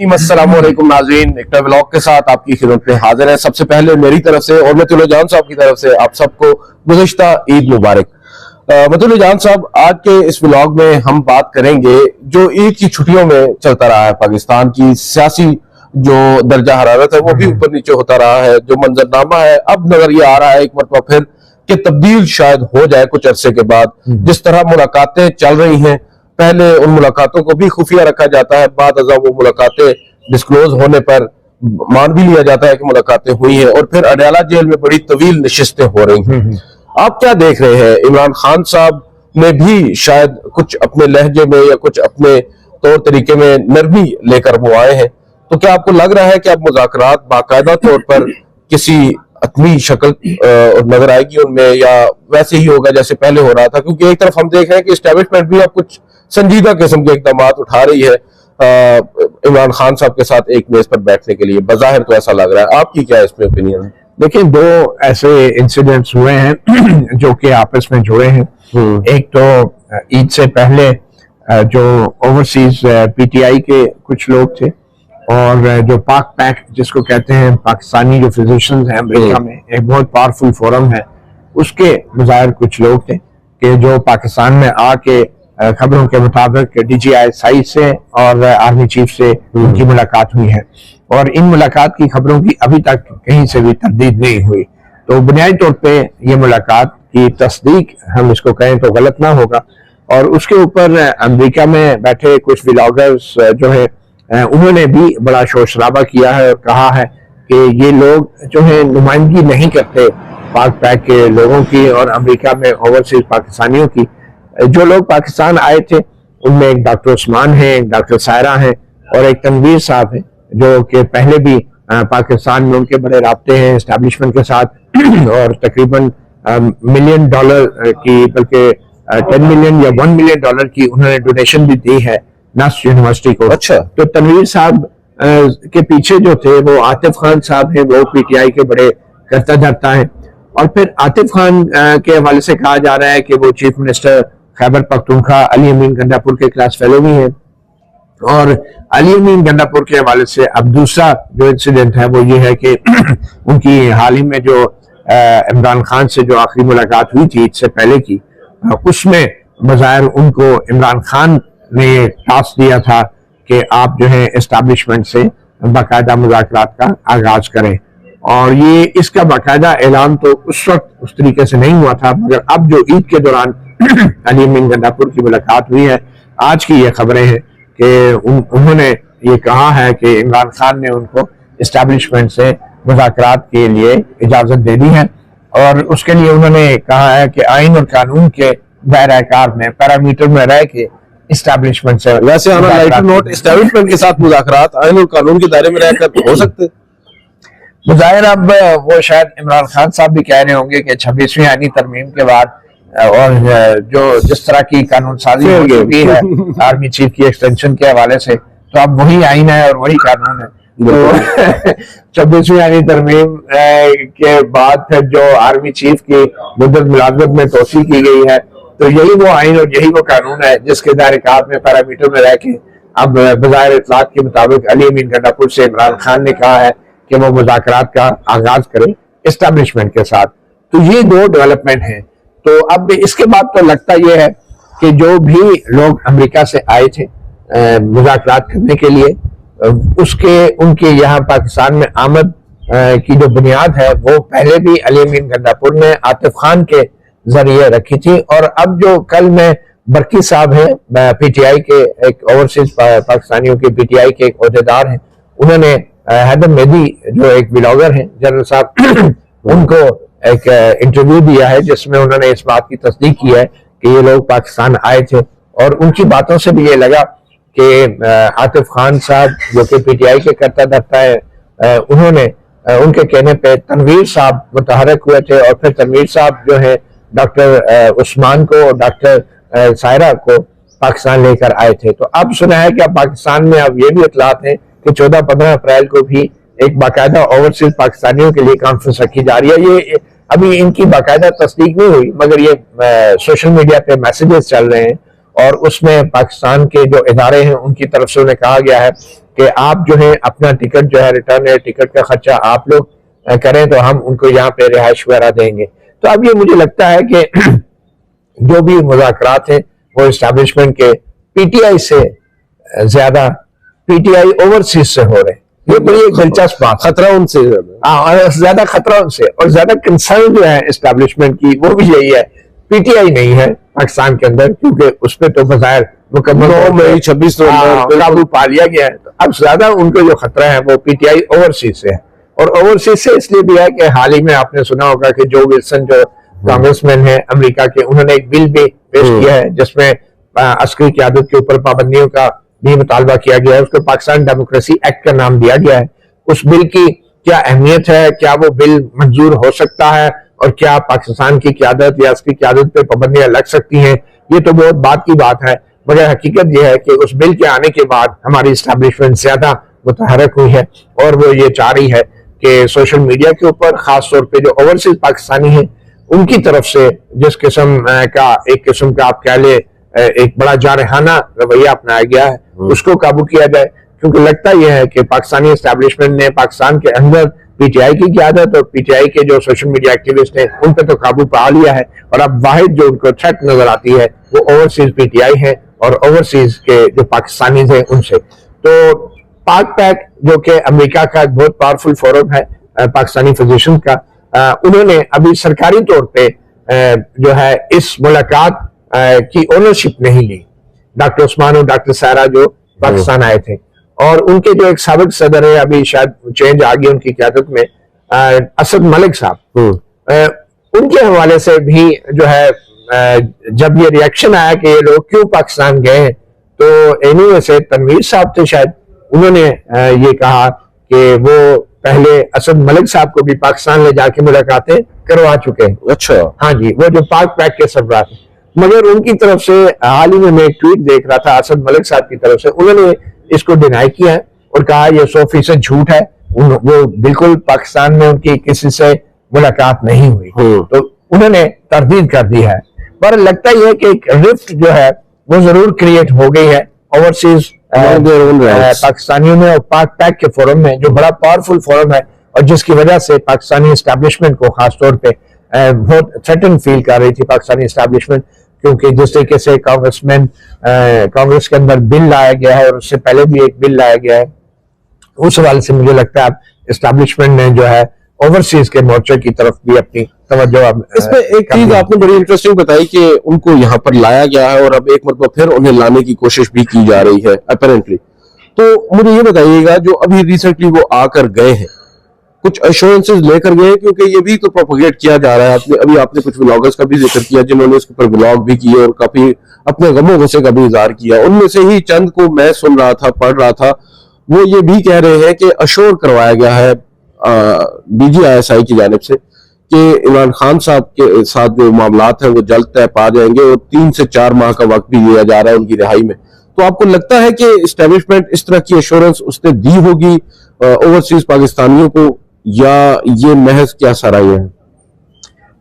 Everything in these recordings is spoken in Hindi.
अस्सलामुअलैकुम नाज़रीन, एक व्लॉग के साथ आपकी खिदमत में हाजिर है। सबसे पहले मेरी तरफ से और मतुल जान साहब की तरफ से आप सबको गुज़िश्ता ईद मुबारक। मतुल जान साहब, आज के इस व्लॉग में हम बात करेंगे जो ईद की छुट्टियों में चलता रहा है। पाकिस्तान की सियासी जो दर्जा हरारत है वो भी ऊपर नीचे होता रहा है। जो मंजरनामा है अब नजर ये आ रहा है एक मरतबा फिर कि तब्दील शायद हो जाए कुछ अरसे के बाद। जिस तरह मुलाकातें चल रही हैं, पहले उन मुलाकातों को भी खुफिया रखा जाता है, बाद अज़ा वो मुलाकातें डिस्क्लोज होने पर मान भी लिया जाता है कि मुलाकातें हुई हैं, और फिर अडयाला जेल में बड़ी तवील नशिस्तें हो रही हैं। आप क्या देख रहे हैं? इमरान खान साहब ने भी शायद कुछ अपने लहजे में या कुछ अपने तौर तरीके में नरमी लेकर वो आए हैं, तो क्या आपको लग रहा है कि अब मुज़ाकरात बाकायदा तौर पर किसी अतमी शक्ल नजर आएगी उनमें, या वैसे ही होगा जैसे पहले हो रहा था? क्योंकि एक तरफ हम देख रहे हैं कि एस्टेब्लिशमेंट भी अब कुछ संजीदा किस्म के इकदाम उठा रही है इमरान खान साहब के साथ एक मेज पर बैठने के लिए। बज़ाहिर तो ऐसा लग रहा है, आपकी क्या इसमें ओपिनियन है? देखिए, दो ऐसे इंसिडेंट्स हुए हैं जो कि आपस में जुड़े हैं। एक तो ईद से पहले जो ओवरसीज पीटीआई के कुछ लोग थे, और जो पाक पैक जिसको कहते हैं, पाकिस्तानी जो फिजिशियंस हैं अमेरिका में, एक बहुत पावरफुल फोरम है, उसके मुजाहिर कुछ लोग थे कि जो पाकिस्तान में आके खबरों के मुताबिक DGI से और आर्मी चीफ से उनकी मुलाकात हुई है, और इन मुलाकात की खबरों की अभी तक कहीं से भी तरदीद नहीं हुई। तो बुनियादी तौर पे ये मुलाकात की तस्दीक हम इसको कहें तो गलत ना होगा। और उसके ऊपर अमेरिका में बैठे कुछ व्लॉगर्स जो है उन्होंने भी बड़ा शोर शराबा किया है और कहा है कि ये लोग जो है नुमाइंदगी नहीं करते पाक पैक के लोगों की और अमेरिका में ओवरसीज पाकिस्तानियों की। जो लोग पाकिस्तान आए थे उनमें एक डॉक्टर उस्मान है, एक डॉक्टर सायरा है, और एक तनवीर साहब है, जो कि पहले भी पाकिस्तान में उनके बड़े राब्ते हैं एस्टैब्लिशमेंट के साथ, और तकरीबन $1 मिलियन की, बल्कि 10 मिलियन या $1 मिलियन की उन्होंने डोनेशन भी दी है नस्ट यूनिवर्सिटी को। अच्छा। तो तनवीर साहब के पीछे जो थे वो आतिफ खान साहब हैं, वो पीटीआई के बड़े करता धरता है। और फिर आतिफ खान के हवाले से कहा जा रहा है कि वो चीफ मिनिस्टर खैबर पख्तूनख्वा अली अमीन गंडापुर के क्लास फेलो भी हैं। और अली अमीन गंडापुर के हवाले से अब दूसरा जो इंसिडेंट है वो ये है कि उनकी हाल ही में जो इमरान खान से जो आखिरी मुलाकात हुई थी इससे पहले की, उसमें बज़ाहिर उनको इमरान खान ने टास्क दिया था कि आप जो है एस्टैब्लिशमेंट से बाकायदा मुज़ाकरात का आगाज करें। और ये इसका बाकायदा ऐलान तो उस वक्त उस तरीके से नहीं हुआ था, मगर अब जो ईद के दौरान अली अमीन गंडापुर की मुलाकात हुई है, आज की ये खबरें हैं कि उन्होंने ये कहा है कि इमरान खान ने उनको एस्टैब्लिशमेंट से मुज़ाकरात के लिए इजाजत दे दी है, और उसके लिए उन्होंने कहा है कि आइन और कानून के दायरा कार में, पैरामीटर में रह के एस्टैब्लिशमेंट से, वैसे एस्टैब्लिशमेंट के साथ मुज़ाकरात आइन और कानून के दायरे में रहकर हो सकते। मुज़ाहिर अब वो शायद इमरान खान साहब भी कह रहे होंगे कि 26वीं आईनी तरमीम के बाद और जो जिस तरह की कानून साजी हो चुकी है आर्मी चीफ की एक्सटेंशन के हवाले से, तो अब वही आइन है और वही कानून है। तो 26वीं आईनी तरमीम के बाद फिर जो आर्मी चीफ की मुद्दत मुलाजमत में तोसी की गई है, तो यही वो आइन और यही वो कानून है जिसके दायरे कार में, पैरामीटर में रह के अब बज़ाहिर इत्तलात के मुताबिक अली अमीन गंडापुर से इमरान खान ने कहा है कि वो मुज़ाकरात का आगाज करें एस्टैब्लिशमेंट के साथ। तो ये दो डेवलपमेंट हैं। तो अब इसके बाद तो लगता यह है कि जो भी लोग अमेरिका से आए थे मुज़ाकरात करने के लिए, उसके उनके यहाँ पाकिस्तान में आमद की जो बुनियाद है वो पहले भी अली अमीन गंडापुर ने आतिफ खान के जरिए रखी थी। और अब जो कल में बरकी साहब है पीटीआई के, एक ओवरसीज पाकिस्तानियों के पीटीआई के एक ओहदेदार हैं, उन्होंने हैदर मेहदी जो एक ब्लॉगर हैं जनरल साहब, उनको एक इंटरव्यू दिया है जिसमें उन्होंने इस बात की तस्दीक की है कि ये लोग पाकिस्तान आए थे। और उनकी बातों से भी ये लगा कि आतिफ खान साहब जो कि पीटीआई के करता धरता है, उन्होंने उनके कहने पे तनवीर साहब मुतहरक हुए थे, और फिर तनवीर साहब जो है डॉक्टर उस्मान को और डॉक्टर सायरा को पाकिस्तान लेकर आए थे। तो अब सुना है कि अब पाकिस्तान में अब ये भी इतलात है कि 14-15 अप्रैल को भी एक बाकायदा ओवरसीज पाकिस्तानियों के लिए कॉन्फ्रेंस रखी जा रही है। ये अभी इनकी बाकायदा तस्दीक नहीं हुई, मगर ये सोशल मीडिया पे मैसेजेस चल रहे हैं, और उसमें पाकिस्तान के जो इदारे हैं उनकी तरफ से उन्हें कहा गया है कि आप जो है अपना टिकट जो है रिटर्न है, टिकट का खर्चा आप लोग करें तो हम उनको यहाँ पे रिहाइश वगैरह देंगे। तो अब ये मुझे लगता है कि जो भी मुज़ाकरात हैं वो इस्टेब्लिशमेंट के पीटीआई से ज्यादा पीटीआई ओवरसीज से हो रहे हैं। ये बड़ी एक दिलचस्प बात, खतरा उनसे ज्यादा खतरा उनसे, और ज्यादा कंसर्न जो है इस्टेब्लिशमेंट की वो भी यही है। पीटीआई नहीं है पाकिस्तान के अंदर, क्योंकि उस पर तो बाहर मुकम्मल 26 नवंबर काबू पा लिया गया है। तो अब ज्यादा उनको जो खतरा है वो पीटीआई ओवरसीज से है, और ओवरसीज से इसलिए भी है कि हाल ही में आपने सुना होगा कि जो विल्सन जो कांग्रेसमैन है अमेरिका के, उन्होंने एक बिल भी पेश किया है जिसमें अस्करी क़यादत के ऊपर पाबंदियों का भी मुतालबा किया गया है। उसको पाकिस्तान डेमोक्रेसी एक्ट का नाम दिया गया है। उस बिल की क्या अहमियत है, क्या वो बिल मंजूर हो सकता है, और क्या पाकिस्तान की क़यादत या अस्करी क़यादत पे पाबंदियां लग सकती हैं, ये तो बहुत बात की बात है। मगर हकीकत यह है कि उस बिल के आने के बाद हमारी इस्टेब्लिशमेंट ज्यादा मुतहरक हुई है, और वो ये चाह रही है कि सोशल मीडिया के ऊपर खास तौर पे जो ओवरसीज पाकिस्तानी हैं उनकी तरफ से जिस किस्म का एक किस्म का आप कह ले एक बड़ा जारहाना रवैया अपनाया गया है, उसको काबू किया जाए। क्योंकि लगता यह है कि पाकिस्तानी एस्टेब्लिशमेंट ने पाकिस्तान के अंदर पीटीआई की क़यादत और पीटीआई के जो सोशल मीडिया एक्टिविस्ट हैं उन पर तो काबू पा लिया है, और अब वाहिद जो उनको थ्रेट नजर आती है वो ओवरसीज पीटीआई है और ओवरसीज के जो पाकिस्तानी हैं उनसे। तो पाक पैक जो कि अमेरिका का एक बहुत पावरफुल फोरम है पाकिस्तानी फिजिशियन का, उन्होंने अभी सरकारी तौर पे जो है इस मुलाकात की ओनरशिप नहीं ली। डॉक्टर उस्मान और डॉक्टर सारा जो पाकिस्तान आए थे, और उनके जो एक साबिक सदर है, अभी शायद चेंज आ गई उनकी क़यादत में, असद मलिक साहब, उनके हवाले से भी जो है जब ये रिएक्शन आया कि ये लोग क्यों पाकिस्तान गए, तो एनीवे से तनवीर साहब थे शायद, उन्होंने ये कहा कि वो पहले असद मलिक साहब को भी पाकिस्तान ले जाके मुलाकातें करवा चुके हैं। अच्छा, हाँ जी, वो जो पाक पैक के सरबराह थे। मगर उनकी तरफ से हाल ही में मैं एक ट्वीट देख रहा था असद मलिक साहब की तरफ से, उन्होंने इसको डिनाई किया है और कहा यह 100% झूठ है, वो बिल्कुल पाकिस्तान में उनकी किसी से मुलाकात नहीं हुई। तो उन्होंने तरदीद कर दी है। पर लगता ही है कि एक रिफ्ट जो है वो जरूर क्रिएट हो गई है ओवरसीज पाकिस्तानियों में और पाक पैक के फोरम में, जो बड़ा पावरफुल फोरम है, और जिसकी वजह से पाकिस्तानी एस्टेब्लिशमेंट को खासतौर पे बहुत थ्रेटन फील कर रही थी पाकिस्तानी एस्टेब्लिशमेंट, क्योंकि जिस तरीके से कांग्रेस के अंदर बिल लाया गया है और उससे पहले भी एक बिल लाया गया है, उस हवाले से मुझे लगता है एस्टेब्लिशमेंट ने जो है ओवरसीज के मोर्चे की तरफ भी अपनी तवज्जो इसमें एक चीज आपने बड़ी इंटरेस्टिंग बताई कि उनको यहाँ पर लाया गया है और अब एक मतलब फिर उन्हें लाने की कोशिश भी की जा रही है अपेरेंटली। तो मुझे ये बताइएगा, जो अभी रिसेंटली वो आकर गए हैं, कुछ एश्योरेंसेस लेकर गए, क्योंकि ये भी तो प्रोपोगेट किया जा रहा है। आपने कुछ व्लॉगर्स का भी जिक्र किया जिन्होंने इसके ऊपर व्लॉग भी किए और काफी अपने गमों गुस्से का भी इजहार किया। उनमें से ही चंद को मैं सुन रहा था, पढ़ रहा था, वो ये भी कह रहे हैं कि अश्योर करवाया गया है DGISI की जानिब से कि इमरान खान साहब के साथ जो मामलात हैं वो जल्द तय पा जाएंगे और 3 से 4 माह का वक्त भी दिया जा रहा है उनकी रिहाई में। तो आपको लगता है कि एस्टेब्लिशमेंट इस तरह की एश्योरेंस उसने दी होगी ओवरसीज पाकिस्तानियों को, या ये महज क्या सराही है?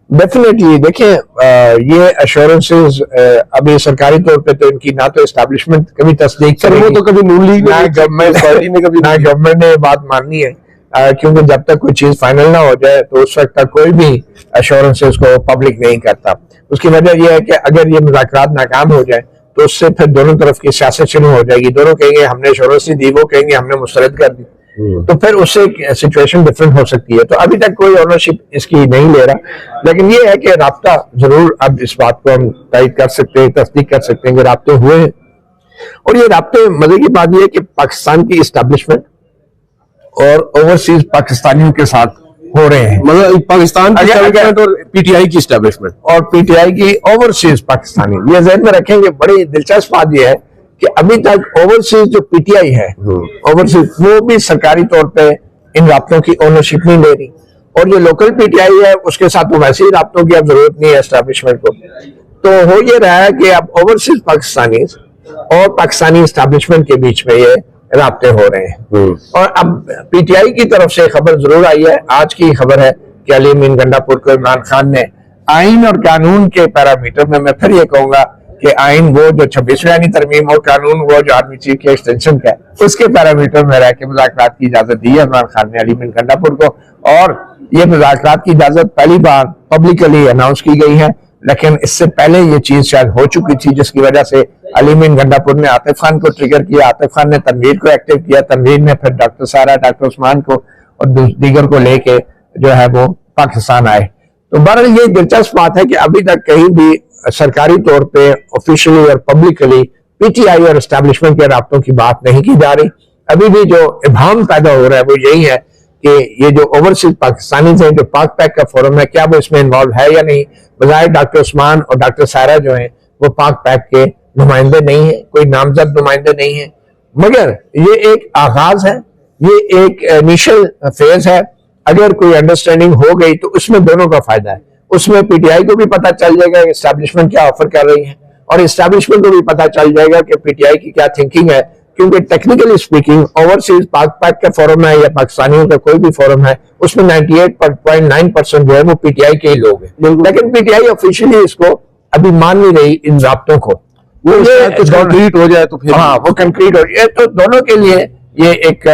डेफिनेटली देखिए, ये एश्योरेंसेस अभी सरकारी तौर पे तो इनकी ना तो एस्टेब्लिशमेंट कभी तस्दीक करेगी, वो तो कभी नून लीग ना गवर्नमेंट ने बात माननी है, क्योंकि जब तक कोई चीज फाइनल ना हो जाए तो उस वक्त तक कोई भी एश्योरेंसेस को पब्लिक नहीं करता। उसकी वजह यह है कि अगर ये मुज़ाकरात नाकाम हो जाए तो उससे फिर दोनों तरफ की सियासत शुरू हो जाएगी। दोनों कहेंगे हमने एश्योरेंस नहीं दी, वो कहेंगे हमने मुस्तरद कर दी, तो फिर उससे सिचुएशन डिफरेंट हो सकती है। तो अभी तक कोई ओनरशिप इसकी नहीं ले रहा, लेकिन ये है कि राब्ता जरूर अब इस बात को हम तायद कर सकते हैं, तस्दीक कर सकते हैं कि राब्ते हुए हैं। और ये राब्ते, मजे की बात यह है कि पाकिस्तान की इस्टेब्लिशमेंट और ओवरसीज पाकिस्तानियों के साथ हो रहे हैं, मतलब पाकिस्तान की एस्टेब्लिशमेंट और पीटीआई की एस्टेब्लिशमेंट और पीटीआई की ओवरसीज पाकिस्तानी। ये ज़हन में रखेंगे। बड़ी दिलचस्प बात यह है कि अभी तक ओवरसीज जो पीटीआई है, ओवरसीज, वो भी सरकारी तौर पे इन राब्तों की ओनरशिप नहीं ले रही, और जो लोकल पीटीआई है उसके साथ तो वैसे ही राब्तों की अब जरूरत नहीं है एस्टेब्लिशमेंट को। तो हो ये रहा है कि अब ओवरसीज पाकिस्तानी और पाकिस्तानी एस्टेब्लिशमेंट के बीच में ये राब्ते हो रहे हैं। और अब पीटीआई की तरफ से खबर जरूर आई है, आज की खबर है कि अली अमीन गंडापुर को इमरान खान ने आइन और कानून के पैरामीटर में, मैं फिर ये कहूंगा कि आइन वो जो 26वीं आईनी तरमीम और कानून वो जो आर्मी चीफ की एक्सटेंशन का है उसके पैरामीटर में रह के मुज़ाकरात की इजाजत दी है इमरान खान ने अली बिन गंडापुर को। और ये मुज़ाकरात की इजाजत पहली बार पब्लिकली अनाउंस की गई है, लेकिन इससे पहले ये चीज शायद हो चुकी थी, जिसकी वजह से अली बिन गंडापुर ने आतिफ खान को ट्रिगर किया, आतिफ खान ने तनवीर को एक्टिव किया, तनवीर ने फिर डॉक्टर सारा, डॉक्टर उस्मान को और दीगर को लेके जो है वो पाकिस्तान आए। तो बहरहाल ये दिलचस्प बात है कि अभी तक कहीं भी सरकारी तौर पे ऑफिशियली और पब्लिकली पीटीआई और एस्टेब्लिशमेंट के राब्तों की बात नहीं की जा रही। अभी भी जो इब्हाम पैदा हो रहा है वो यही है कि ये जो ओवरसीज पाकिस्तानी हैं, जो पाक पैक का फोरम है, क्या वो इसमें इन्वॉल्व है या नहीं। बजाय डॉक्टर उस्मान और डॉक्टर सारा जो है वो पाक पैक के नुमाइंदे नहीं है, कोई नामजद नुमाइंदे नहीं है, मगर ये एक आगाज है, ये एक इनिशियल फेज है। अगर कोई अंडरस्टैंडिंग हो गई तो उसमें दोनों का फायदा है। उसमें पीटीआई को भी पता चल जाएगा कि एस्टैब्लिशमेंट क्या ऑफर कर रही है, और एस्टैब्लिशमेंट को भी पता चल जाएगा कि पीटीआई की क्या थिंकिंग है, क्योंकि टेक्निकली स्पीकिंग ओवरसीज पाक पैक का फोरम है या पाकिस्तानियों का कोई भी फोरम है, उसमें 98.9% जो है वो पीटीआई के ही लोग हैं। लेकिन पीटीआई ऑफिशियली इसको अभी मान नहीं रही इन राब्तों को। वो कुछ कंक्रीट हो जाए तो फिर हाँ वो कंक्रीट हो जाए तो दोनों के लिए ये एक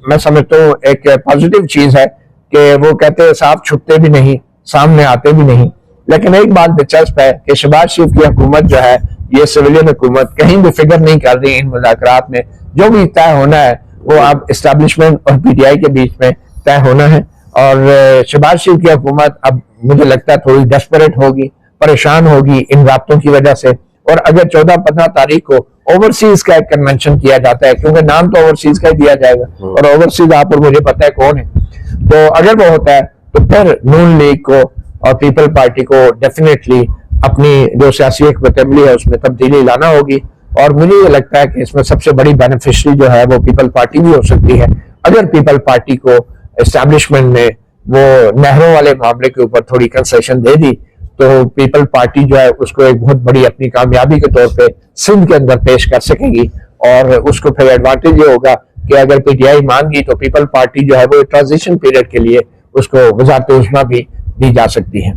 मैं समझता हूँ एक पॉजिटिव चीज है कि वो कहते हैं साफ छुपते भी नहीं, सामने आते भी नहीं। लेकिन एक बात दिलचस्प है कि शहबाज शरीफ की हुकूमत जो है ये सिविलियन हुकूमत कहीं भी फिगर नहीं कर रही इन मुज़ाकरात में। जो भी तय होना है वो अब एस्टैब्लिशमेंट और पीटीआई के बीच में तय होना है। और शहबाज शरीफ की हुकूमत अब मुझे लगता है थोड़ी डेस्परेट होगी, परेशान होगी इन राब्तों की वजह से। और अगर 14-15 तारीख को ओवरसीज का एक कन्वेंशन किया जाता है, क्योंकि नाम तो ओवरसीज का ही दिया जाएगा और ओवरसीज आप और मुझे पता है कौन है, तो अगर वो होता है तो फिर नून लीग को और पीपल पार्टी को डेफिनेटली अपनी जो सियासी असेंबली है उसमें तब्दीली लाना होगी। और मुझे ये लगता है कि इसमें सबसे बड़ी बेनिफिशियरी जो है वो पीपल पार्टी भी हो सकती है। अगर पीपल पार्टी को एस्टैब्लिशमेंट ने वो नहरों वाले मामले के ऊपर थोड़ी कंसेशन दे दी तो पीपल पार्टी जो है उसको एक बहुत बड़ी अपनी कामयाबी के तौर पे सिंध के अंदर पेश कर सकेगी। और उसको फिर एडवांटेज ये होगा कि अगर पीटीआई मान गई तो पीपल पार्टी जो है वो ट्रांजिशन पीरियड के लिए उसको वजारत उज़्मा भी दी जा सकती है।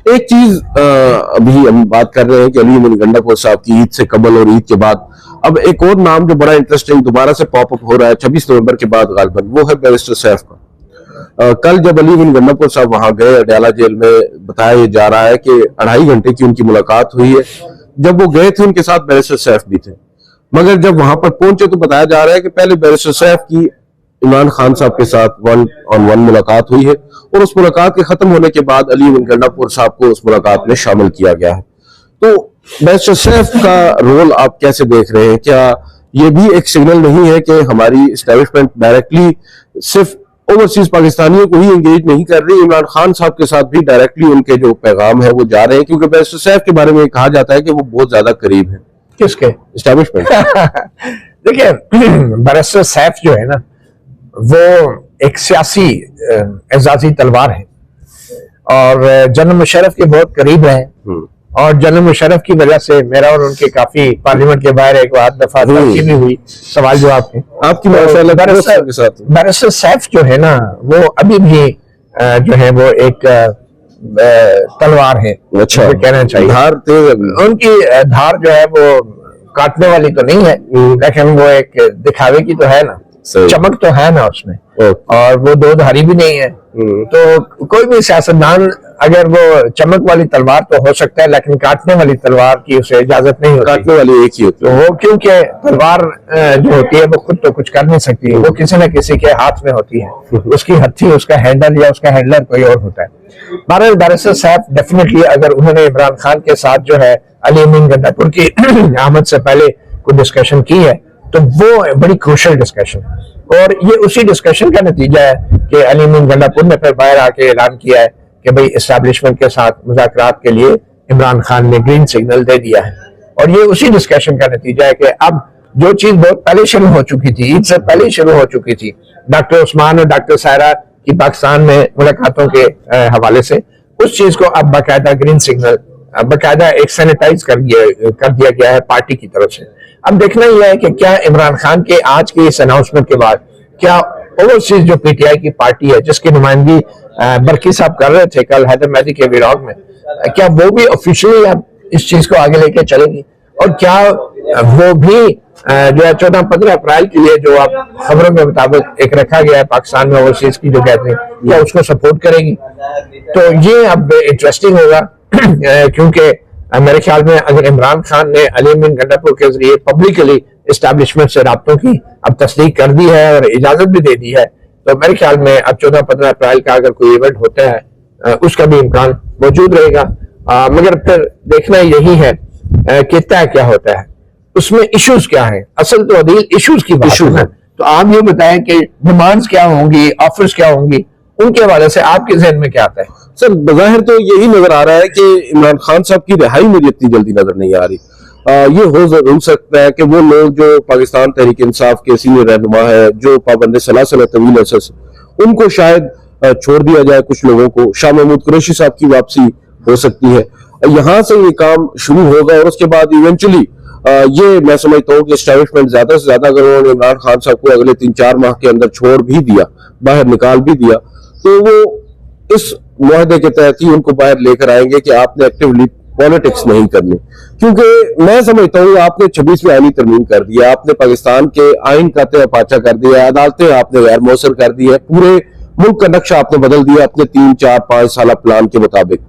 एक चीज अभी हम बात कर रहे हैं कि अली बिन गंडापुर साहब की ईद से कबल और ईद के बाद अब एक और नाम जो बड़ा इंटरेस्टिंग दोबारा से पॉप अप हो रहा है 26 नवंबर के बाद गालिबन, वो है बैरिस्टर सैफ का। कल जब अली बिन गंडापुर साहब वहां गए अडयाला जेल में, बताया जा रहा है कि 2.5 घंटे की उनकी मुलाकात हुई है। जब वो गए थे उनके साथ बैरिस्टर सैफ भी थे, मगर जब वहां पर पहुंचे तो बताया जा रहा है कि पहले बैरिस्टर सैफ की इमरान खान साहब के साथ 1-on-1 मुलाकात हुई है और उस मुलाकात के खत्म होने के बाद अली बिन गंडापुर साहब को उस मुलाकात में शामिल किया गया है। तो बैरिस्टर सैफ का रोल आप कैसे देख रहे हैं? क्या ये भी एक सिग्नल नहीं है कि हमारी एस्टैब्लिशमेंट डायरेक्टली सिर्फ ओवरसीज पाकिस्तानियों को ही एंगेज नहीं कर रही, इमरान खान साहब के साथ भी डायरेक्टली उनके जो पैगाम है वो जा रहे हैं? क्योंकि बैरिस्टर सैफ के बारे में कहा जाता है कि वो बहुत ज्यादा करीब है किसके? एस्टैब्लिशमेंट। देखिए बैरिस्टर सैफ जो है ना वो एक सियासी एजाजी तलवार है और जनरल मुशर्रफ के बहुत करीब है। और जनरल मुशर्रफ की वजह से मेरा और उनके काफी पार्लियामेंट के बाहर एक आध दफा तरक्की भी हुई सवाल जवाब में आपकी। बैरिस्टर सैफ जो है ना वो अभी भी जो है वो एक तलवार है। अच्छा, कहना चाहिए धार उनकी धार जो है वो काटने वाली तो नहीं है, लेकिन वो एक दिखावे की तो है ना, चमक तो है ना उसमें, और वो दो धारी भी नहीं है। तो कोई भी सियासतदान अगर वो चमक वाली तलवार तो हो सकता है, लेकिन काटने वाली तलवार की उसे इजाजत नहीं होती। काटने वाली एक ही होती है। तो वो क्योंकि तलवार जो होती है वो खुद तो कुछ कर नहीं सकती, वो किसी न किसी के हाथ में होती है, उसकी हथी, उसका हैंडल या उसका हैंडलर कोई और होता है। बहरहाल बैरिस्टर सैफ डेफिनेटली अगर उन्होंने इमरान खान के साथ जो है अली बिन गंडापुर की आमद से पहले कोई डिस्कशन की है तो वो बड़ी क्रूशियल डिस्कशन है। और ये उसी डिस्कशन का नतीजा है कि अली बिन गंडापुर ने फिर बाहर आके ऐलान किया है कि भाई एस्टैब्लिशमेंट के साथ मुज़ाकरात के लिए इमरान खान ने ग्रीन सिग्नल दे दिया है। और ये उसी डिस्कशन का नतीजा है कि अब जो चीज बहुत पहले शुरू हो चुकी थी, ईद से पहले शुरू हो चुकी थी, डॉक्टर उस्मान और डॉक्टर सायरा की पाकिस्तान में मुलाकातों के हवाले से, उस चीज को अब बाकायदा ग्रीन सिग्नल बाकायदा एक सैनिटाइज कर दिया गया है पार्टी की तरफ से। अब देखना यह है कि क्या इमरान खान के आज के इस अनाउंसमेंट के बाद क्या ओवरसीज जो पीटीआई की पार्टी है जिसकी नुमाइंदगी बरकी साहब कर रहे थे कल हैदर मेहदी के विराग में, क्या वो भी ऑफिशियली अब इस चीज को आगे लेके चलेगी? और क्या वो भी जो है 14-15 अप्रैल के लिए जो आप खबरों के मुताबिक एक रखा गया है पाकिस्तान में ओवरसीज की जो कहते हैं, क्या उसको सपोर्ट करेंगी? तो ये अब इंटरेस्टिंग होगा क्योंकि मेरे ख्याल में अगर इमरान खान ने अली बिन गंडापुर के जरिए पब्लिकली एस्टैब्लिशमेंट से राब्तों की अब तस्दीक कर दी है और इजाजत भी दे दी है, तो मेरे ख्याल में अब 14-15 अप्रैल का अगर कोई इवेंट होता है उसका भी इम्कान मौजूद रहेगा। मगर फिर देखना यही है कि तय क्या होता है, उसमें इश्यूज क्या है। असल तो अदील इश्यूज की बात है। तो आप ये बताएं कि डिमांड्स क्या होंगी, ऑफर्स क्या होंगी, उनके हवाले से आपके जहन में क्या आता है? सर बज़ाहिर तो यही नजर आ रहा है कि इमरान खान साहब की रिहाई मुझे इतनी जल्दी नजर नहीं आ रही। ये हो जरूर सकता है कि वो लोग जो पाकिस्तान तहरीक इंसाफ के सीनियर रहनुमा है, जो पाबंद सलासल तवील अरसे से, उनको शायद छोड़ दिया जाए। कुछ लोगों को शाह महमूद कुरैशी साहब की वापसी हो सकती है, यहाँ से ये काम शुरू होगा और उसके बाद इवेंचुअली ये मैं समझता हूँ कि एस्टैब्लिशमेंट ज्यादा से ज्यादा अगर उन्होंने इमरान खान साहब को अगले 3-4 माह के अंदर छोड़ भी दिया, बाहर निकाल भी दिया, तो वो इस मुआहदे के तहत ही उनको बाहर लेकर आएंगे कि आपने एक्टिवली पॉलिटिक्स नहीं करनी। क्योंकि मैं समझता हूँ आपने 26वीं आईनी तरमीम कर दिया, आपने पाकिस्तान के आइन का तहपाचा कर दिया, अदालतें आपने गैर मौसर कर दी है, पूरे मुल्क का नक्शा आपने बदल दिया अपने 3-4-5 साल प्लान के मुताबिक।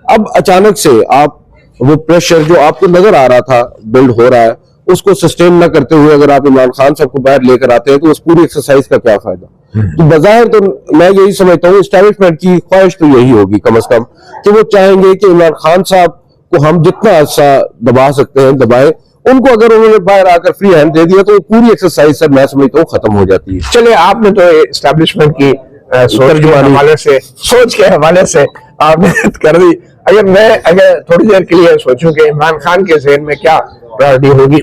अब अचानक से आप वो प्रेशर जो आपको नजर आ रहा था बिल्ड हो रहा है, उसको सस्टेन न करते हुए अगर आप इमरान खान साहब को बाहर लेकर आते हैं तो उस पूरी एक्सरसाइज का क्या फायदा? तो बज़ाहिर तो मैं यही समझता हूँ एस्टैब्लिशमेंट की ख्वाहिश तो यही होगी कम से कम कि वो चाहेंगे कि इमरान खान साहब को हम जितना अच्छा दबा सकते हैं दबाएं। उनको अगर उन्होंने बाहर आकर फ्री हैंड दे दिया तो पूरी एक्सरसाइज सर मैं समझता हूँ खत्म हो जाती है। चलिए, आपने तो एस्टैब्लिशमेंट की सोच के हवाले से आपने कर दी। अगर थोड़ी देर के लिए सोचूं कि इमरान खान के जहन में क्या प्रायोरिटी होगी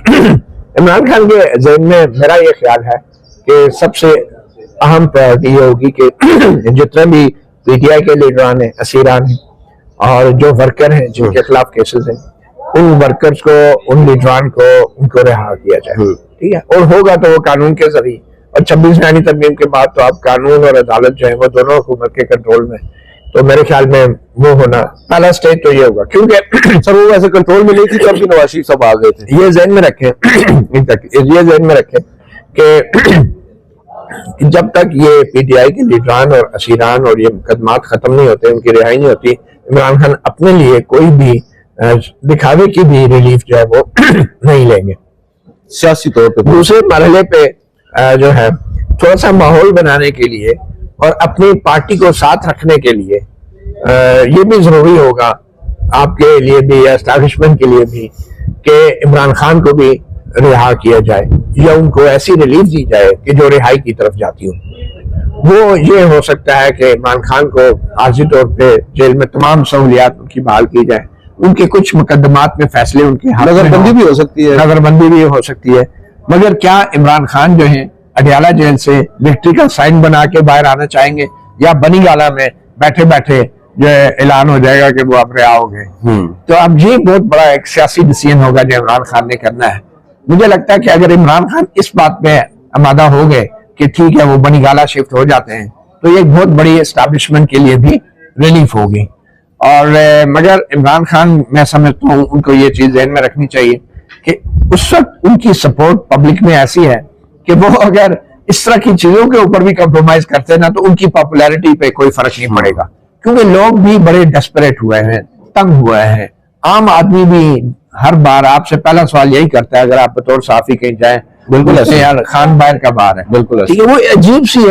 इमरान खान के जहन में मेरा ये ख्याल है कि सबसे अहम प्रायोरिटी ये होगी कि जितने भी पीटीआई के लीडरान हैं, असीरान हैं और जो वर्कर हैं जिनके खिलाफ केसेस हैं, उन वर्कर्स को, उन लीडरान को उनको रिहा किया जाए। ठीक है, और होगा तो वो कानून के जरिए, और 26वीं आईनी तरमीम के बाद तो अब कानून और अदालत जो है वो दोनों हुकूमत के कंट्रोल में, तो मेरे ख्याल में वो होना पहला स्टेज तो ये होगा। क्योंकि सर वो ऐसे कंट्रोल में नहीं थी तब भी नवाज शरीफ सब आ गए थे। ये जहन में रखें ये जहन में रखें कि जब तक ये पीटीआई के लीडरान और असीरान और ये मुकदमात खत्म नहीं होते, उनकी रिहाई नहीं होती, इमरान खान अपने लिए कोई भी दिखावे की भी रिलीफ जो है वो नहीं लेंगे। सियासी तौर पर दूसरे मरहले पे जो है थोड़ा सा माहौल बनाने के लिए और अपनी पार्टी को साथ रखने के लिए ये भी जरूरी होगा आपके लिए भी, एस्टैब्लिशमेंट के लिए भी, कि इमरान खान को भी रिहा किया जाए या उनको ऐसी रिलीफ दी जाए कि जो रिहाई की तरफ जाती हो। वो ये हो सकता है कि इमरान खान को आर्जी तौर पे जेल में तमाम सहूलियात उनकी बहाल की जाए, उनके कुछ मुकदमात में फैसले उनके हाथ में, नजरबंदी भी हो सकती है, नजरबंदी भी हो सकती है। मगर क्या इमरान खान जो है अडियाला जेल से विक्ट्री का साइन बना के बाहर आना चाहेंगे, या बनी गाला में बैठे बैठे जो है ऐलान हो जाएगा कि वो अब रिहा हो गए? तो अब ये बहुत बड़ा एक सियासी डिसीजन होगा जो इमरान खान ने करना है। मुझे लगता है कि अगर इमरान खान इस बात पे आमादा हो गए कि ठीक है वो बनी गाला शिफ्ट हो जाते हैं, तो ये बहुत बड़ी एस्टैब्लिशमेंट के लिए भी रिलीफ होगी। और मगर इमरान खान, मैं समझता हूँ उनको ये चीज ध्यान में रखनी चाहिए कि उस वक्त उनकी सपोर्ट पब्लिक में ऐसी है कि वो अगर इस तरह की चीजों के ऊपर भी कंप्रोमाइज करते हैं ना, तो उनकी पॉपुलैरिटी पे कोई फर्क नहीं पड़ेगा। क्योंकि लोग भी बड़े डेस्परेट हुए हैं, तंग हुए हैं। आम आदमी भी हर बार आपसे पहला सवाल यही करता है, अगर आप बतौर साफी कहीं जाए, बिल्कुल ऐसे यार खान बाहर का बार है, बिल्कुल ठीक है। वो अजीब सी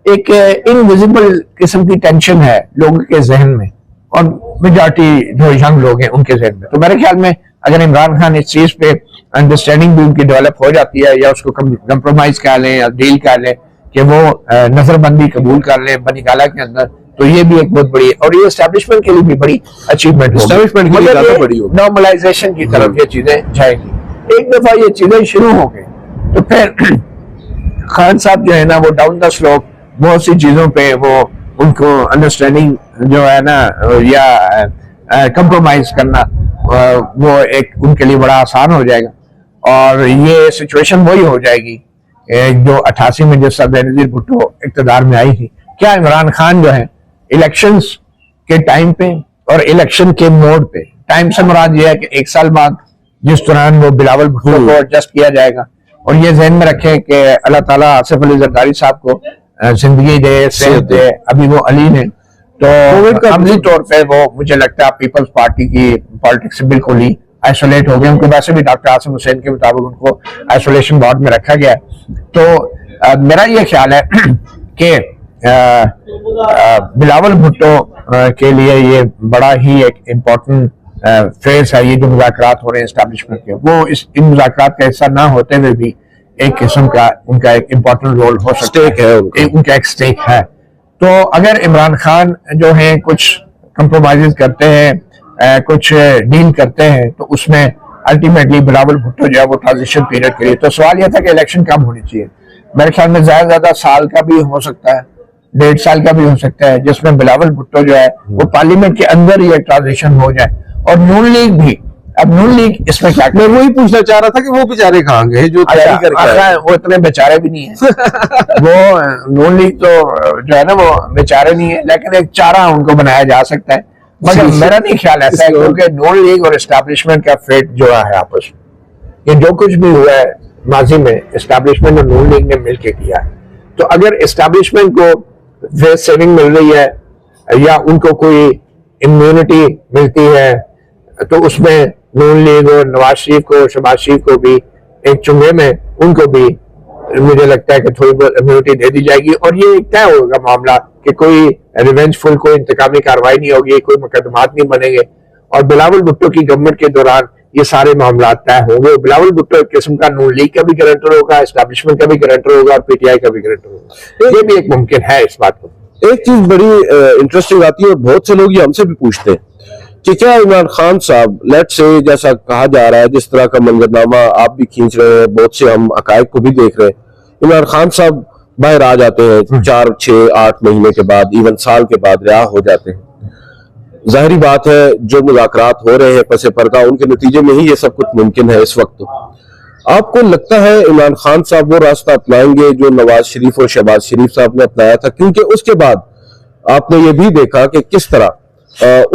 एक इनविजिबल किस्म की टेंशन है लोगों के जहन में, और मेजॉरिटी जो यंग लोग हैं उनके जहन में। तो मेरे ख्याल में अगर इमरान खान इस चीज पे अंडरस्टैंडिंग भी उनकी डेवलप हो जाती है, या उसको कंप्रोमाइज कर लें या डील कर लें कि वो नजरबंदी कबूल कर लें बनी गाला के अंदर, तो ये भी एक बहुत बड़ी, और ये एस्टैब्लिशमेंट के लिए भी बड़ी अचीवमेंट होगी। एस्टैब्लिशमेंट के लिए ज्यादा बड़ी होगी। नॉर्मलाइजेशन की तरफ ये चीजें जाएंगी। एक दफा ये चीजें शुरू हो गई तो फिर खान साहब जो है ना, वो डाउन द स्लोप बहुत सी चीजों पे वो उनको अंडरस्टैंडिंग जो है ना, या कंप्रोमाइज करना, वो एक उनके लिए बड़ा आसान हो जाएगा। और ये सिचुएशन वही हो जाएगी जो 88 में जब सब बेनजीर भुट्टो इक़्तिदार में आई थी। क्या इमरान खान जो है इलेक्शंस के टाइम पे और इलेक्शन के मोड पे, टाइम से मुराद ये है कि 1 साल बाद जिस दौरान वो बिलावल भुट्टो को एडजस्ट किया जाएगा। और ये जहन में रखें कि अल्लाह ताला आसिफ अली जरदारी साहब को जिंदगी दे, सेहत दे। अभी वो अली ने तो अमली तौर पे वो मुझे लगता है पीपल्स पार्टी की पॉलिटिक्स से बिल्कुल ही आइसोलेट हो गए। उनको वैसे भी डॉक्टर आसिम हुसैन के मुताबिक उनको आइसोलेशन वार्ड में रखा गया है। तो मेरा ये ख्याल है कि बिलावल भुट्टो के लिए ये बड़ा ही एक इम्पोर्टेंट फेज है। ये जो मुज़ाकरात हो रहे हैं एस्टैब्लिशमेंट के, वो इन मुज़ाकरात का हिस्सा ना होते हुए भी एक किस्म का उनका एक इम्पोर्टेंट रोल हो सकता है, उनका एक स्टेक है। तो अगर इमरान खान जो है कुछ कंप्रोमाइज करते हैं, कुछ डील करते हैं, तो उसमें अल्टीमेटली बिलावल भुट्टो जो है वो ट्रांजिशन पीरियड के लिए, तो सवाल यह था कि इलेक्शन कब होनी चाहिए। मेरे ख्याल में ज्यादा साल का भी हो सकता है, 1.5 साल का भी हो सकता है, जिसमें बिलावल भुट्टो जो है वो पार्लियामेंट के अंदर ही एक ट्रांजिशन हो जाए। और नून लीग भी, अब नून लीग इसमें क्या, मैं वही पूछना चाह रहा था कि वो बेचारे कहाँ गए जो तैयारी करके आए? वो इतने बेचारे भी नहीं है वो नून लीग तो जो है ना वो बेचारे नहीं है, लेकिन एक चारा उनको बनाया जा सकता है। मगर मेरा नहीं ख्याल ऐसा है, क्योंकि नून लीग और एस्टैब्लिशमेंट का फेट जो है आपस में, ये जो कुछ भी हुआ है माजी में एस्टैब्लिशमेंट और नून लीग ने मिलकर किया है। तो अगर एस्टैब्लिशमेंट को फेस सेविंग मिल रही है या उनको कोई इम्यूनिटी मिलती है, तो उसमें नून लीग और नवाज शरीफ को, शहबाज शरीफ को भी एक चुंगे में उनको भी मुझे लगता है कि थोड़ी बहुत इम्यूनिटी दे दी जाएगी। और ये तय होगा मामला कि कोई रिवेंजफुल, कोई इंतकामी कार्रवाई नहीं होगी, कोई मुकदमात नहीं बनेंगे। और बिलावल भुट्टो की गवर्नमेंट के दौरान ये सारे मामला तय होंगे। बिलावल भुट्टो एक किस्म का नून लीग का भी गारंटर होगा, एस्टैब्लिशमेंट का भी गारंटर होगा और पीटीआई का भी गारंटर होगा। ये भी एक मुमकिन है इस बात को। एक चीज बड़ी इंटरेस्टिंग आती है और बहुत से लोग ये हमसे भी पूछते हैं कि क्या इमरान खान साहब, लेट से जैसा कहा जा रहा है, जिस तरह का मंजरनामा आप भी खींच रहे हैं, बहुत से हम हकायक को भी देख रहे हैं, इमरान खान साहब बाहर आ जाते हैं 4, 6, 8 महीने के बाद, इवन साल के बाद रिहा हो जाते हैं। जाहिरी बात है जो मुज़ाकरात हो रहे हैं पसे पर्दा, उनके नतीजे में ही ये सब कुछ मुमकिन है इस वक्त। आपको लगता है इमरान खान साहब वो रास्ता अपनाएंगे जो नवाज शरीफ और शहबाज शरीफ साहब ने अपनाया था? क्योंकि उसके बाद आपने ये भी देखा कि किस तरह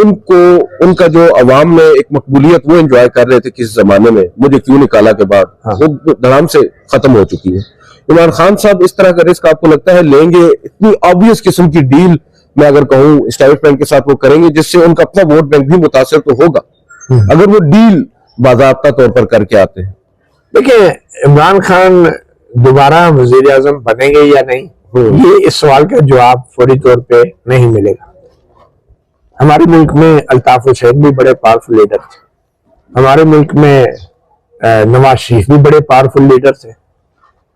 उनका जो अवाम में एक मकबूलियत वो एंजॉय कर रहे थे किस जमाने में, मुझे क्यों निकाला के बाद वो धड़ाम से खत्म हो चुकी है। इमरान खान साहब इस तरह का रिस्क आपको लगता है लेंगे? इतनी ऑब्वियस किस्म की डील मैं अगर कहूं एस्टैब्लिशमेंट के साथ वो करेंगे जिससे उनका अपना वोट बैंक भी मुतासर तो होगा, अगर वो डील बाज़ाब्ता तौर पर करके आते हैं? देखिए, इमरान खान दोबारा वजीर आजम बनेंगे या नहीं, ये इस सवाल का जवाब फौरी तौर पे नहीं मिलेगा। हमारे मुल्क में अल्ताफ हुसैन भी बड़े पावरफुल लीडर थे, हमारे मुल्क में नवाज शरीफ भी बड़े पावरफुल लीडर थे,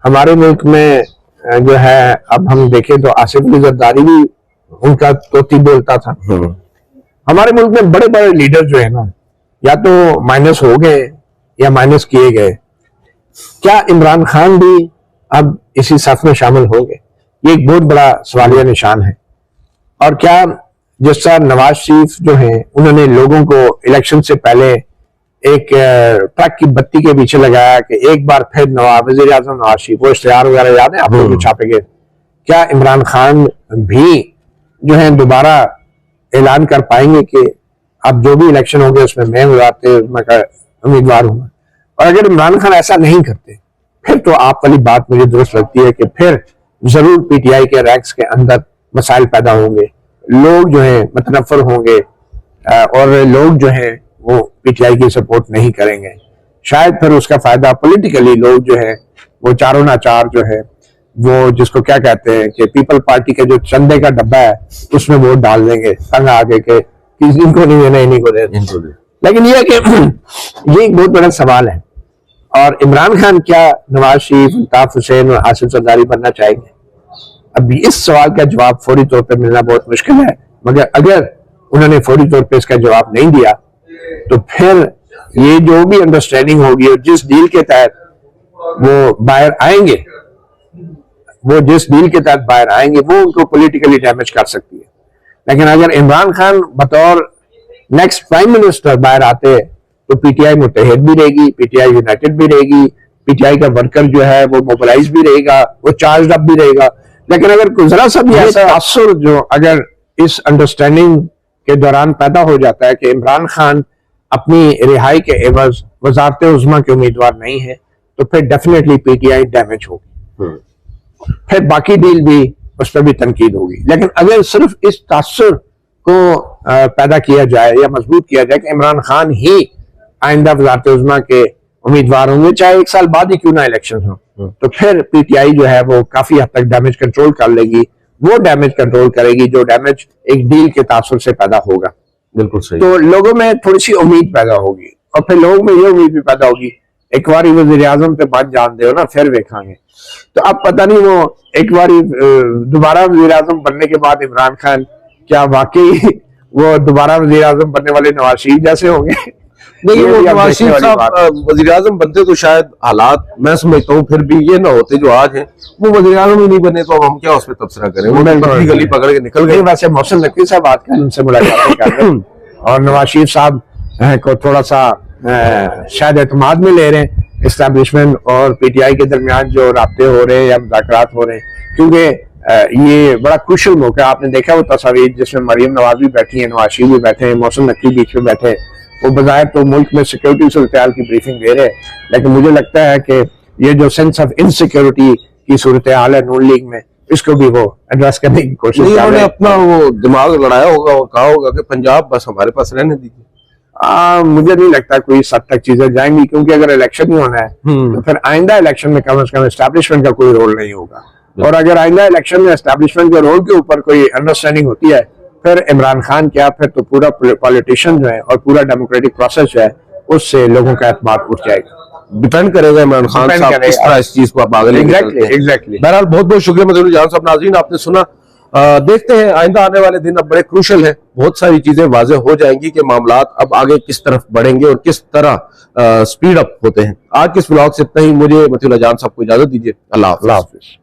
हमारे मुल्क में जो है अब हम देखें तो आसिफ अली जरदारी भी उनका तोती बोलता था। हमारे मुल्क में बड़े बड़े लीडर जो है ना, या तो माइनस हो गए या माइनस किए गए। क्या इमरान खान भी अब इसी सफ में शामिल होंगे? ये एक बहुत बड़ा सवालिया निशान है। और क्या जिस तरह नवाज शरीफ जो है उन्होंने लोगों को इलेक्शन से पहले एक ट्रक की बत्ती के पीछे लगाया कि एक बार फिर वजीर आजम नवाज शरीफ, वो इश्तिहार वगैरह याद है आप लोग छापे गए, क्या इमरान खान भी जो है दोबारा ऐलान कर पाएंगे कि अब जो भी इलेक्शन होंगे उसमें मैं उम्मीदवार हूँ? और अगर इमरान खान ऐसा नहीं करते फिर तो आप वाली बात मुझे दुरुस्त लगती है कि फिर जरूर पीटीआई के रैंक्स के अंदर मसाइल पैदा होंगे, लोग जो है मतनफर होंगे और लोग जो है वो पीटीआई की सपोर्ट नहीं करेंगे। शायद फिर उसका फायदा पॉलिटिकली लोग जो है वो चारों नाचार जो है वो जिसको क्या कहते हैं कि पीपल पार्टी के जो चंदे का डब्बा है उसमें वोट डाल देंगे तंग आगे के इनको नहीं देना, इन्हीं को देना। लेकिन ये कि ये एक बहुत बड़ा सवाल है। और इमरान खान क्या नवाज शरीफ, अल्ताफ हुसैन और आसिफ जरदारी बनना चाहेंगे? अभी इस सवाल का जवाब फौरी तौर पे मिलना बहुत मुश्किल है। मगर अगर उन्होंने फौरी तौर पे इसका जवाब नहीं दिया तो फिर ये जो भी अंडरस्टैंडिंग होगी और जिस डील के तहत वो बाहर आएंगे, वो जिस डील के तहत बाहर आएंगे वो उनको पॉलिटिकली डैमेज कर सकती है। लेकिन अगर इमरान खान बतौर नेक्स्ट प्राइम मिनिस्टर बाहर आते तो पीटीआई मुत्तहिद भी रहेगी, पीटीआई यूनाइटेड भी रहेगी, पीटीआई का वर्कर जो है वो मोबिलाइज भी रहेगा, वो चार्ज अप भी रहेगा। लेकिन अगर गुजरा सा भी ऐसा असर जो अगर इस अंडरस्टैंडिंग के दौरान पैदा हो जाता है कि इमरान खान अपनी रिहाई के एवज वजारत उज़्मा के उम्मीदवार नहीं है तो फिर डेफिनेटली पीटीआई डैमेज होगी, फिर बाकी डील भी उस पर भी तनकीद होगी। लेकिन अगर सिर्फ इस तासुर को पैदा किया जाए या मजबूत किया जाए कि इमरान खान ही आइंदा वजारत उज़्मा के उम्मीदवार होंगे, चाहे 1 साल बाद ही क्यों ना इलेक्शन हो, तो फिर पीटीआई जो है वो काफी हद तक डैमेज कंट्रोल कर लेगी। वो डैमेज कंट्रोल करेगी जो डैमेज एक डील के तासुर से पैदा होगा। बिल्कुल सही। तो लोगों में थोड़ी सी उम्मीद पैदा होगी और फिर लोगों में ये उम्मीद भी पैदा होगी एक बार वज़ीर आज़म पे बात जान दे ना फिर देखेंगे। तो अब पता नहीं वो एक बार दोबारा वज़ीर आज़म बनने के बाद इमरान खान क्या वाकई वो दोबारा वज़ीर आज़म बनने वाले नवाज शरीफ जैसे होंगे? नहीं, वो नवाज शरीफ साहब वज़ीर आज़म बनते तो शायद हालात मैं समझता हूँ फिर भी ये ना होते जो आज हैं। वो वज़ीर आज़म ही नहीं बने तो हम क्या उस पर तबसरा करें, वो पतली गली पकड़ के निकल गए। वैसे मोहसिन नकवी साहब आजकल उनसे मुलाकातें कर रहे हैं और नवाज शरीफ साहब को थोड़ा सा शायद एतमाद में ले रहे हैं। एस्टैब्लिशमेंट और पीटीआई के दरमियान जो राब्ते हो रहे हैं या मुज़ाकरात हो रहे हैं, क्योंकि ये बड़ा क्रूशल मौका। आपने देखा वो तस्वीर जिसमें मरियम नवाज भी बैठी है, नवाज शरीफ भी बैठे हैं, मोहसिन नकवी बीच में बैठे हैं। वो बजाय तो मुल्क में सिक्योरिटी सूरत की ब्रीफिंग दे रहे हैं, लेकिन मुझे लगता है कि ये जो सेंस ऑफ इनसिक्योरिटी की सूरत हाल है नून लीग में, इसको भी वो एड्रेस करने की कोशिश कर रहे हैं। उन्होंने अपना वो दिमाग लड़ाया होगा और कहा होगा कि पंजाब बस हमारे पास रहने दीजिए। मुझे नहीं लगता कोई इस हद तक चीजें जाएंगी, क्योंकि अगर इलेक्शन ही होना है तो फिर आइंदा इलेक्शन में कम से कम एस्टैब्लिशमेंट का कोई रोल नहीं होगा। और अगर आइंदा इलेक्शन में एस्टैब्लिशमेंट के रोल के ऊपर कोई अंडरस्टैंडिंग होती है, फिर इमरान खान क्या, फिर तो पूरा पॉलिटिशियन जो है और पूरा डेमोक्रेटिक प्रोसेस जो है उससे लोगों का एतमाद उठ जाएगा। डिपेंड करेगा इमरान खान साहब किस तरह इस चीज को आप आगे लेके चलते हैं। एग्जैक्टली। बहरहाल बहुत बहुत शुक्रिया मदरुल जान साहब। नाज़रीन आपने सुना, देखते हैं आइंदा आने वाले दिन अब बड़े क्रूशल है। बहुत सारी चीजें वाज़ेह हो जाएंगी कि मामलात अब आगे किस तरफ बढ़ेंगे और किस तरह स्पीड अप होते हैं। आज के इस व्लॉग से इतना ही। मुझे मतीउल्लाह जान साहब को इजाजत दीजिए। अल्लाह हाफ़िज़।